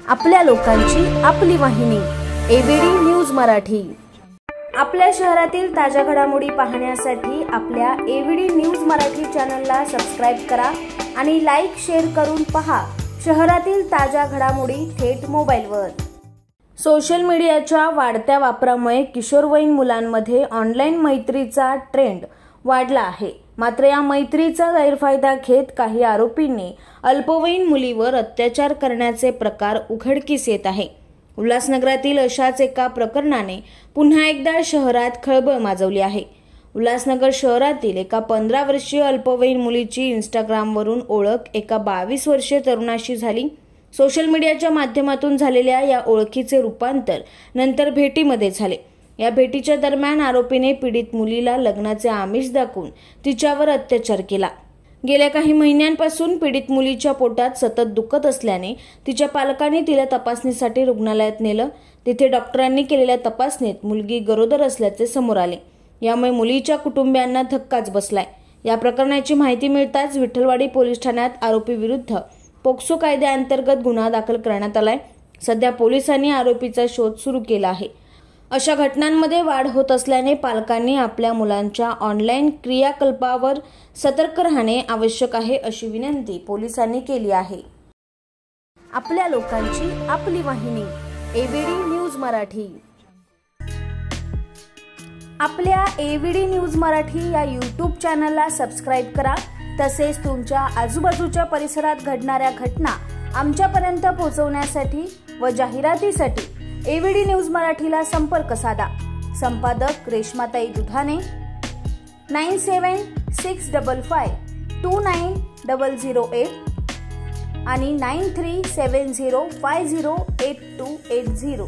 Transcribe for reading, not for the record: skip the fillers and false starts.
आपल्या लोकांची आपली वाहिनी एबीडी न्यूज मराठी। आपल्या शहरातील ताज्या घडामोडी पाहण्यासाठी आपल्या एबीडी न्यूज मराठी चॅनलला सबस्क्राइब करा आणि लाईक शेअर करून पहा शहरातील ताज्या घडामोडी थेट मोबाईलवर। सोशल मीडियाच्या वाढत्या वापरामुळे किशोरवयीन मुलांमध्ये ऑनलाईन मैत्रीचा ट्रेंड वाढला आहे। मात्र या मैत्रीचा गैरफायदा घेत काही आरोपींनी अल्पवयीन मुलीवर अत्याचार करण्याचे प्रकार उघडकीस येत आहे। उल्हासनगरातील अशाच एका प्रकरणाने पुन्हा एकदा शहरात खळबळ माजवली आहे। उल्हासनगर शहरातील एका 15 वर्षीय अल्पवयीन मुलीची इंस्टाग्रामवरून ओळख एका 22 वर्षीय तरुणाशी झाली। सोशल मीडियाच्या माध्यमातून झालेल्या या ओळखीचे रूपांतर नंतर भेटीमध्ये झाले। या भेटीच्या दरम्यान आरोपीने पीडित मुलीला लग्नाचे आमिष दाखवून तिच्यावर अत्याचार केला। गेल्या काही महिन्यांपासून पीडित मुलीच्या पोटात सतत दुखत असल्याने तिच्या पालकांनी तिला तपासणीसाठी रुग्णालयात नेलं। तिथे डॉक्टरांनी केलेल्या तपासणीत मुलगी गरोदर असल्याचे समोर आले। यामुळे मुलीच्या कुटुंबियांना धक्काच बसलाय। या प्रकरणाची माहिती मिळताच विठ्ठलवाडी पोलीस ठाण्यात आरोपी विरुद्ध पोक्सो कायद्याअंतर्गत गुन्हा दाखल करण्यात आलाय। सध्या पोलिसांनी आरोपीचा शोध सुरू केला आहे। अशा घटनांमध्ये वाढ होत असल्याने पालकांनी आपल्या मुलांच्या ऑनलाईन क्रियाकलापावर सतर्क राहणे आवश्यक आहे अशी विनंती पोलिसांनी केली आहे। आपल्या लोकांची आपली वाहिनी एबीडी न्यूज मराठी। आपल्या एबीडी न्यूज मराठी या यूट्यूब चॅनलला सबस्क्राइब करा। तसेच तुमच्या आजूबाजूच्या परिसरात घडणाऱ्या घटना आमच्यापर्यंत पोहोचवण्यासाठी व जाहिरातीसाठी एबीडी न्यूज मराठीला संपर्क साधा। संपादक रेश्माताई दुधाने 9765529008 आणि 9370508280।